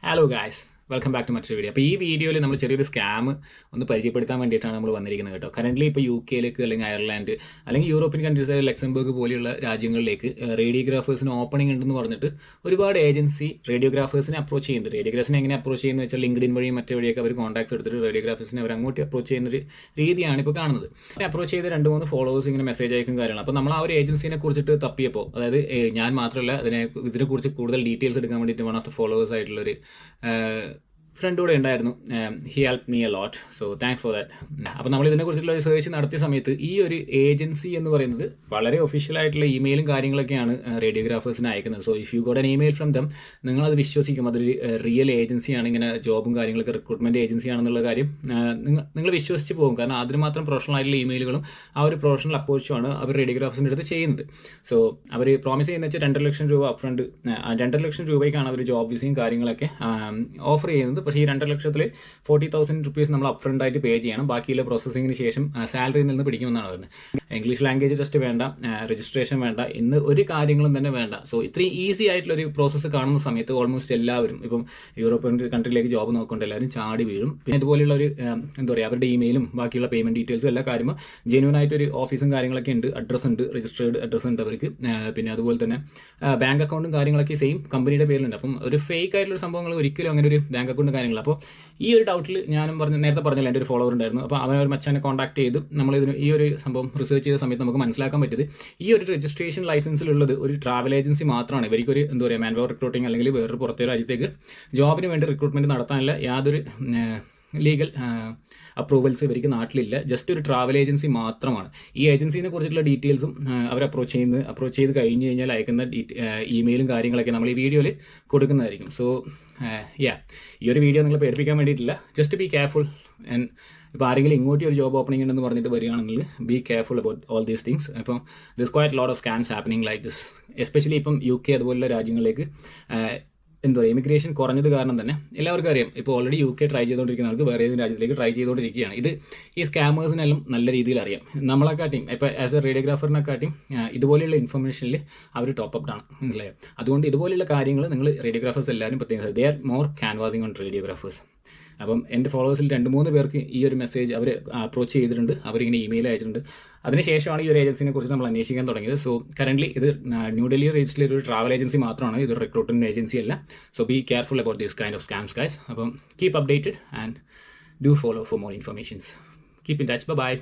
Hello guys, welcome back to മറ്റൊരു video. അപ്പോൾ ഈ വീഡിയോയിൽ നമ്മൾ ചെറിയൊരു സ്കാം ഒന്ന് പരിചയപ്പെടുത്താൻ വേണ്ടിയിട്ടാണ് നമ്മൾ വന്നിരിക്കുന്നത് കേട്ടോ. കറൻ്റ്ലി ഇപ്പോൾ UK അല്ലെങ്കിൽ അയർലാൻഡ് അല്ലെങ്കിൽ യൂറോപ്യൻ കൺട്രീസ് ലക്സംബർഗ് പോലെയുള്ള രാജ്യങ്ങളിലേക്ക് റേഡിയോഗ്രാഫേഴ്സിന് ഓപ്പണിംഗ് ഉണ്ടെന്ന് പറഞ്ഞിട്ട് ഒരുപാട് ഏജൻസി റേഡിയോഗ്രാഫേഴ്സിനെ അപ്രോച്ച് ചെയ്യുന്നുണ്ട്. റേഡിയോഗ്രാഫിനെ എങ്ങനെ അപ്രോച്ച് ചെയ്യുന്നത് വെച്ചാൽ ലിങ്ക്ഡിൻ വഴിയും മറ്റേ വഴിയൊക്കെ അവർ കോൺടാക്ട്സ് എടുത്തിട്ട് റേഡിയോഗ്രാഫേഴ്സിനെ അവർ അങ്ങോട്ട് അപ്രോച്ച് ചെയ്യുന്ന ഒരു രീതിയാണ് ഇപ്പോൾ കാണുന്നത്. അപ്രോച്ച് ചെയ്ത് 2-3 ഫോളോവേഴ്സ് ഇങ്ങനെ മെസ്സേജ് അയക്കും കാര്യങ്ങൾ. അപ്പോൾ നമ്മൾ ആ ഒരു ഏജൻസിനെ കുറിച്ചിട്ട് തപ്പിയപ്പോൾ, അതായത് ഞാൻ മാത്രമല്ല ഇതിനെക്കുറിച്ച് കൂടുതൽ ഡീറ്റെയിൽസ് എടുക്കാൻ വേണ്ടിയിട്ട് വൺ ഓഫ് ദ ഫോളോവേഴ്സ് ആയിട്ടുള്ളൊരു ഫ്രണ്ട് കൂടെ ഉണ്ടായിരുന്നു. He help me a lot, so thanks for that. അപ്പോൾ നമ്മൾ ഇതിനെക്കുറിച്ചുള്ള ഒരു സെർച്ച് നടത്തിയ സമയത്ത് ഈ ഒരു ഏജൻസി എന്ന് പറയുന്നത് വളരെ ഒഫീഷ്യൽ ആയിട്ടുള്ള ഇമെയിലും കാര്യങ്ങളൊക്കെയാണ് റേഡിയോഗ്രാഫേഴ്സിന് അയക്കുന്നത്. So if you got an email from them, നിങ്ങളത് വിശ്വസിക്കും അതൊരു റിയൽ ഏജൻസിയാണ്, ഇങ്ങനെ ജോബും കാര്യങ്ങളൊക്കെ റിക്രൂട്ട്മെൻറ്റ് ഏജൻസിയാണെന്നുള്ള കാര്യം നിങ്ങൾ വിശ്വസിച്ച് പോകും. കാരണം അതിന് മാത്രം പ്രൊഫഷണൽ ആയിട്ടുള്ള ഇമെയിലുകളും ആ ഒരു പ്രൊഫഷണൽ അപ്രോച്ചുമാണ് അവർ റേഡിയോഗ്രാഫേഴ്സിൻ്റെ അടുത്ത് ചെയ്യുന്നത്. സോ അവർ പ്രോമിസ് ചെയ്യുന്ന വെച്ചാൽ 2.5 ലക്ഷം രൂപ അപ്പ് ഫ്രണ്ട്, 2.5 ലക്ഷം രൂപയ്ക്കാണ് അവർ ജോബ് വിസയും കാര്യങ്ങളൊക്കെ ഓഫർ ചെയ്യുന്നത്. പക്ഷേ ഈ 2.5 ലക്ഷത്തിൽ 40,000 റുപ്പീസ് നമ്മൾ അപ്പ് ഫ്രണ്ട് ആയിട്ട് പേ ചെയ്യണം. ബാക്കിയുള്ള പ്രോസസ്സിങ്ങിന് ശേഷം സാലറിയിൽ നിന്ന് പിടിക്കുമെന്നാണ് പറയുന്നത്. ഇംഗ്ലീഷ് ലാംഗ്വേജ് ടെസ്റ്റ് വേണ്ട, രജിസ്ട്രേഷൻ വേണ്ട, ഇന്ന് ഒരു കാര്യങ്ങളും തന്നെ വേണ്ട. സോ ഇത്രയും ഈസി ആയിട്ടുള്ളൊരു പ്രോസസ്സ് കാണുന്ന സമയത്ത് ഓൾമോസ്റ്റ് എല്ലാവരും ഇപ്പം യൂറോപ്യൻ കൺട്രിയിലേക്ക് ജോബ് നോക്കേണ്ട എല്ലാവരും ചാടി വീഴും. പിന്നെ ഇതുപോലെയുള്ള ഒരു എന്താ പറയുക, അവരുടെ ഇമെയിലും ബാക്കിയുള്ള പേയ്മെൻറ്റ് ഡീറ്റെയിൽസും എല്ലാ കാര്യവും ജെന്യൂൻ ആയിട്ടൊരു ഓഫീസും കാര്യങ്ങളൊക്കെ ഉണ്ട്, അഡ്രസ്സ് ഉണ്ട്, രജിസ്റ്റേർഡ് അഡ്രസ്സ് ഉണ്ട് അവർക്ക്. പിന്നെ അതുപോലെ തന്നെ ബാങ്ക് അക്കൗണ്ടും കാര്യങ്ങളൊക്കെ സെയിം കമ്പനിയുടെ പേരിലുണ്ട്. അപ്പം ഒരു ഫേക്ക് ആയിട്ടുള്ള സംഭവങ്ങൾ ഒരിക്കലും അങ്ങനെ ഒരു ബാങ്ക് അക്കൗണ്ടും കാര്യങ്ങൾ. അപ്പോൾ ഈ ഒരു ഡൗട്ടിൽ ഞാനും നേരത്തെ പറഞ്ഞില്ല, എൻ്റെ ഒരു ഫോളോവർ ഉണ്ടായിരുന്നു. അപ്പോൾ അവൻ ഒരു മച്ചാനെ കോൺടാക്ട് ചെയ്ത് ഈ ഒരു സംഭവം റിസർച്ച് ചെയ്ത സമയത്ത് നമുക്ക് മനസ്സിലാക്കാൻ പറ്റിയത് ഈ ഒരു രജിസ്ട്രേഷൻ ലൈസൻസിലുള്ളത് ഒരു ട്രാവൽ ഏജൻസി മാത്രമാണ്. ഇവർക്കൊരു എന്താ പറയുക, മാൻ പവർ റിക്രൂട്ടിംഗ് അല്ലെങ്കിൽ വേറൊരു പുറത്തെ രാജ്യത്തേക്ക് ജോബിന് വേണ്ടി റിക്രൂട്ട്മെൻറ്റ് നടത്താനുള്ള യാതൊരു ലീഗൽ അപ്രൂവൽസ് ഇവർക്ക് നാട്ടിലില്ല. ജസ്റ്റ് ഒരു ട്രാവൽ ഏജൻസി മാത്രമാണ്. ഈ ഏജൻസിനെ കുറിച്ചിട്ടുള്ള ഡീറ്റെയിൽസും അവർ അപ്രോച്ച് ചെയ്ത് കഴിഞ്ഞ് കഴിഞ്ഞാൽ അയക്കുന്ന ഇമെയിലും കാര്യങ്ങളൊക്കെ നമ്മൾ ഈ വീഡിയോയിൽ കൊടുക്കുന്നതായിരിക്കും. സോ ഈ ഒരു വീഡിയോ നിങ്ങൾ പേടിപ്പിക്കാൻ വേണ്ടിയിട്ടില്ല. Just be careful. ആൻഡ് ഇപ്പോൾ ആരെങ്കിലും ഇങ്ങോട്ട് ഒരു ജോബ് ഓപ്പണിംഗ് ഉണ്ടെന്ന് പറഞ്ഞിട്ട് വരികയാണെങ്കിൽ be careful about all these things. ഇപ്പം this quite lot of scams happening like this. Especially ഇപ്പം UK അതുപോലുള്ള രാജ്യങ്ങളിലേക്ക് എന്താ പറയുക, ഇമിഗ്രേഷൻ കുറഞ്ഞത് കാരണം തന്നെ എല്ലാവർക്കും അറിയാം, ഇപ്പോൾ ഓൾറെഡി UK ട്രൈ ചെയ്തുകൊണ്ടിരിക്കുന്നവർക്ക് വേറെ ഏതെങ്കിലും രാജ്യത്തിലേക്ക് ട്രൈ ചെയ്തുകൊണ്ടിരിക്കുകയാണ്. ഇത് ഈ സ്കാമേഴ്സിനെല്ലാം നല്ല രീതിയിൽ അറിയാം. നമ്മളെക്കാട്ടിയും ഇപ്പോൾ ആസ് എ റേഡിയോഗ്രാഫറിനെക്കാട്ടിയും ഇതുപോലെയുള്ള ഇൻഫർമേഷനിൽ അവർ ടോപ്പ് അപ്പ് ആണ്, മനസ്സിലായോ? അതുകൊണ്ട് ഇതുപോലെയുള്ള കാര്യങ്ങൾ നിങ്ങൾ റേഡിയോഗ്രാഫേഴ്സ് എല്ലാവരും പ്രത്യേകം, they are more canvassing on radiographers. അപ്പം എൻ്റെ ഫോളോവേഴ്സിൽ 2-3 പേർക്ക് ഈ ഒരു മെസ്സേജ് അവർ അപ്രോച്ച് ചെയ്തിട്ടുണ്ട്, അവരിങ്ങനെ ഇമെയിൽ അയച്ചിട്ടുണ്ട്. അതിനുശേഷമാണ് ഈ ഒരു ഏജൻസിനെ കുറിച്ച് നമ്മൾ അന്വേഷിക്കാൻ തുടങ്ങിയത്. സോ കറൻ്റ്ലി ഇത് ന്യൂഡൽഹി രജിസ്റ്റർ ചെയ്ത ഒരു ട്രാവൽ ഏജൻസി മാത്രമാണ്, ഇതൊരു റിക്രൂട്ട്മെൻറ്റ് ഏജൻസി അല്ല. So be careful about these kind of scams guys. അപ്പം keep updated and do follow for more informations. Keep in touch. By.